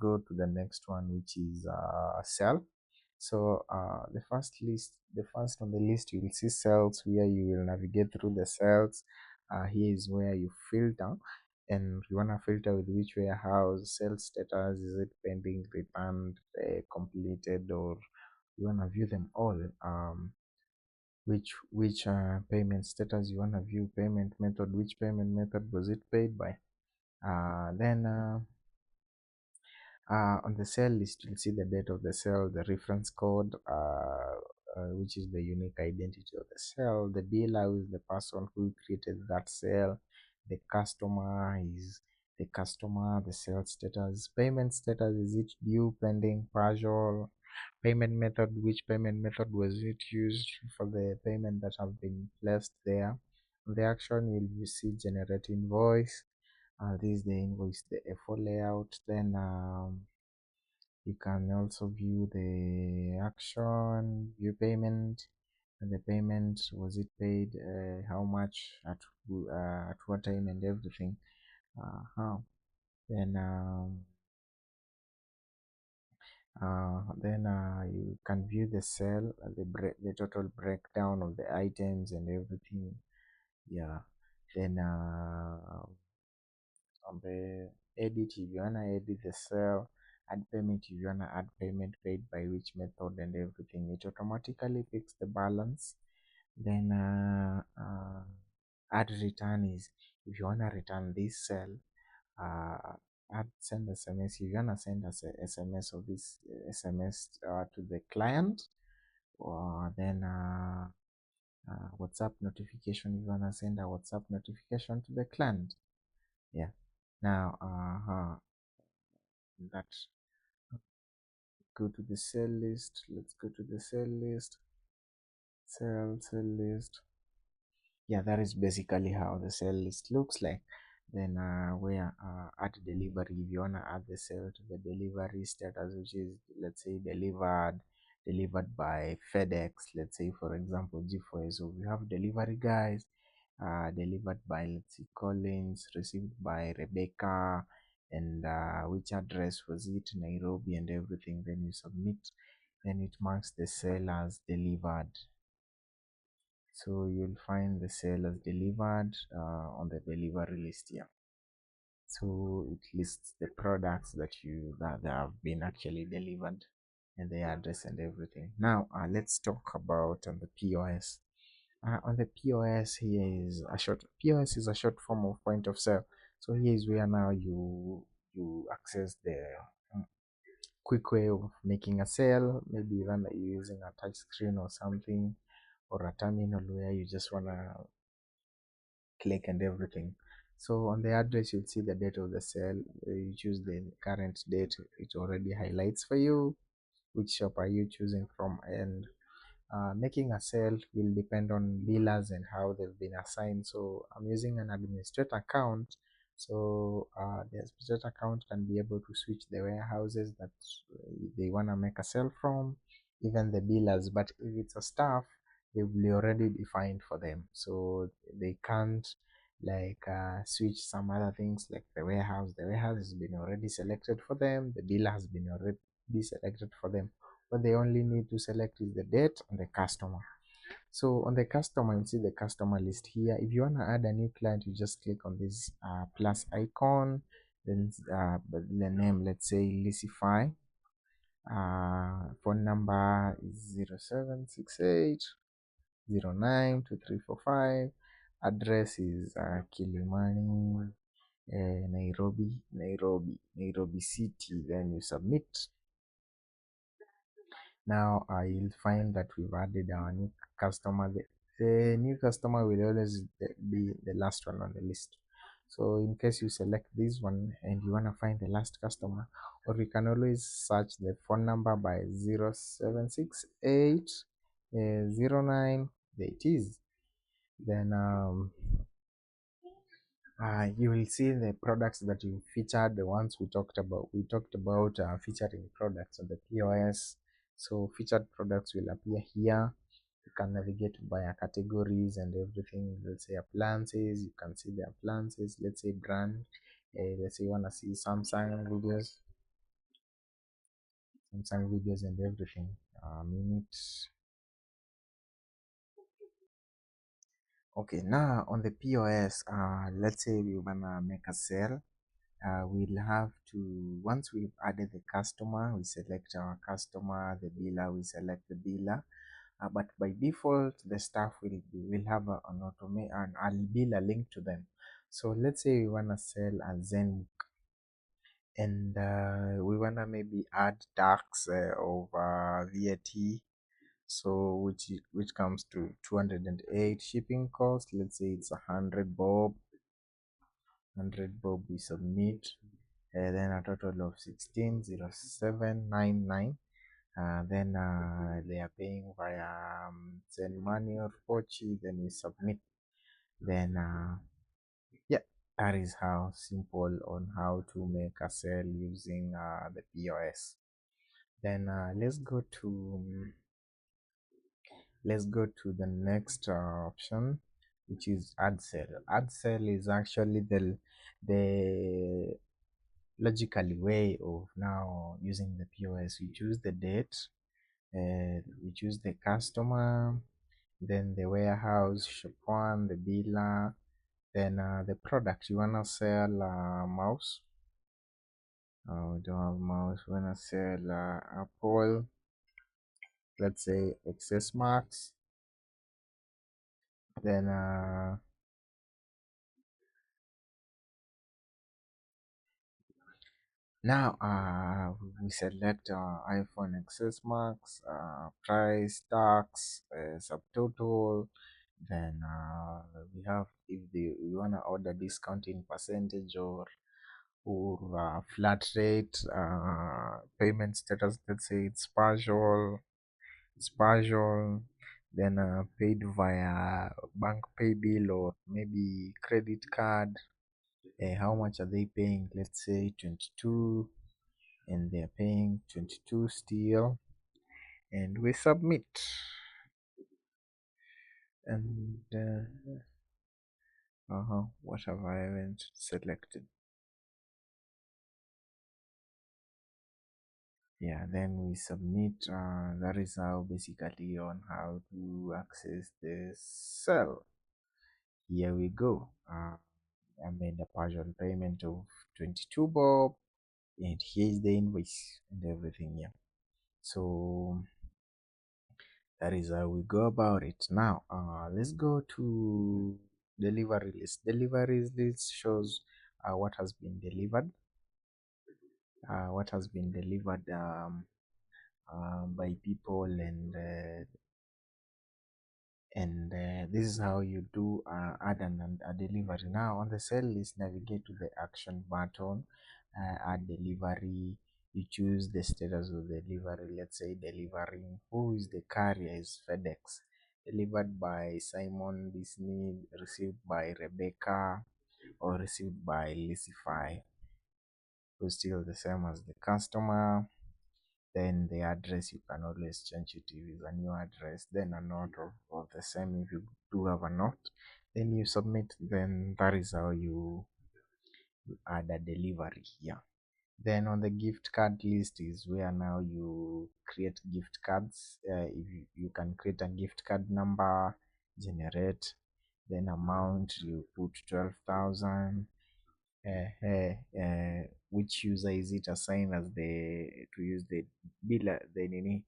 go to the next one, which is sell. So the first on the list, you will see cells, where you will navigate through the cells. Here is where you filter, and you want to filter with which warehouse, sales status, is it pending, returned, completed, or you want to view them all. Which payment status you want to view, payment method, which payment method was it paid by. Then on the sale list, you'll see the date of the sale, the reference code, which is the unique identity of the sale. The biller is the person who created that sale. The customer is the customer. The sales status, payment status, is it due, pending, partial. Payment method, which payment method was it used for the payment that have been placed there. The action, will see generate invoice. This is the invoice, the A4 layout. Then you can also view the action, view payment, and the payment, was it paid, how much, at what time, and everything. How then you can view the sale, the total breakdown of the items and everything. Yeah. Then on the edit, if you wanna edit the sale, add payment, if you wanna add payment, paid by which method and everything, it automatically picks the balance. Then add return is if you wanna return this sale. Add send SMS, if you wanna send us a SMS of this SMS to the client. Or then WhatsApp notification, if you wanna send a WhatsApp notification to the client. Yeah. Now that go to the sale list. Let's go to the sale list. Sale list. Yeah, that is basically how the sale list looks like. Then where add delivery, if you wanna add the sale to the delivery status, which is, let's say, delivered by FedEx, let's say, for example, G4. So we have delivery guys, delivered by, let's see, Collins, received by Rebecca, and which address was it, Nairobi, and everything. Then you submit, then it marks the sale as delivered. So you'll find the sale as delivered on the delivery list here. So it lists the products that have been actually delivered, and the address and everything. Now let's talk about on the POS. On the POS, here is a short POS is a short form of point of sale. So here is where now you access the quick way of making a sale. Maybe even you're using a touch screen or something, or a terminal where you just wanna click and everything. So on the address, you'll see the date of the sale. You choose the current date, it already highlights for you which shop are you choosing from. And making a sale will depend on dealers and how they've been assigned. So I'm using an administrator account. So the administrator account can be able to switch the warehouses that they want to make a sale from, even the dealers. But if it's a staff, they will be already defined for them, so they can't like switch some other things like the warehouse has been already selected for them, the dealer has been already selected for them. What they only need to select is the date and the customer. So on the customer, you see the customer list here. If you want to add a new client, you just click on this plus icon, then the name, let's say Leesify. Phone number is 0768092345. Address is Kilimani, Nairobi City. Then you submit. Now you'll find that we've added our new customer. The new customer will always be the last one on the list. So in case you select this one and you want to find the last customer, or you can always search the phone number by 0768 09. There it is. Then you will see the products that you featured, the ones we talked about. We talked about featuring products on the POS. So featured products will appear here. You can navigate via categories and everything. Let's say appliances, you can see the appliances. Let's say brand, let's say you want to see Samsung videos. Samsung videos and everything. Minute. Okay, now on the POS, let's say we wanna make a sale. We'll have to, once we've added the customer, we select our customer, the biller, we select the biller. But by default, the staff will have an I'll bill a link to them. So let's say we wanna sell a Zen, and we wanna maybe add tax of VAT, so which comes to 208. Shipping cost, let's say it's 100 bob we submit, then a total of 160799. Then they are paying via Zen Money or Pochi, then we submit. Then yeah, that is how simple on how to make a sale using the POS. Then let's go to the next option, which is ad sale. Ad sale is actually the logically way of now using the POS. We choose the date, we choose the customer, then the warehouse, shop one, the biller, then the product. You wanna sell mouse. We don't have mouse. We wanna sell Apple. Let's say excess marks. Then now we select iPhone excess marks, price, tax, subtotal. Then we have, if we wanna order discounting percentage or flat rate, payment status. Let's say it's partial, then paid via bank pay bill or maybe credit card. How much are they paying? Let's say 22, and they're paying 22 still, and we submit. And what have I haven't selected? Yeah, then we submit. That is how basically on how to access the cell. Here we go. I made a partial payment of 22 bob, and here's the invoice and everything. Yeah, so that is how we go about it. Now let's go to delivery list. Deliveries list shows what has been delivered by people, and this is how you do add a delivery. Now on the sell list, navigate to the action button, add delivery. You choose the status of the delivery. Let's say delivering. Who is the carrier? Is FedEx. Delivered by Simon Disney, received by Rebecca, or received by Leesify, who's still the same as the customer. Then the address, you can always change it if it's a new address. Then a note of the same if you do have a note. Then you submit. Then that is how you add a delivery here. Then on the gift card list is where now you create gift cards. If you can create a gift card number, generate, then amount you put 12,000. Which user is it assigned as the to use the biller, the nini,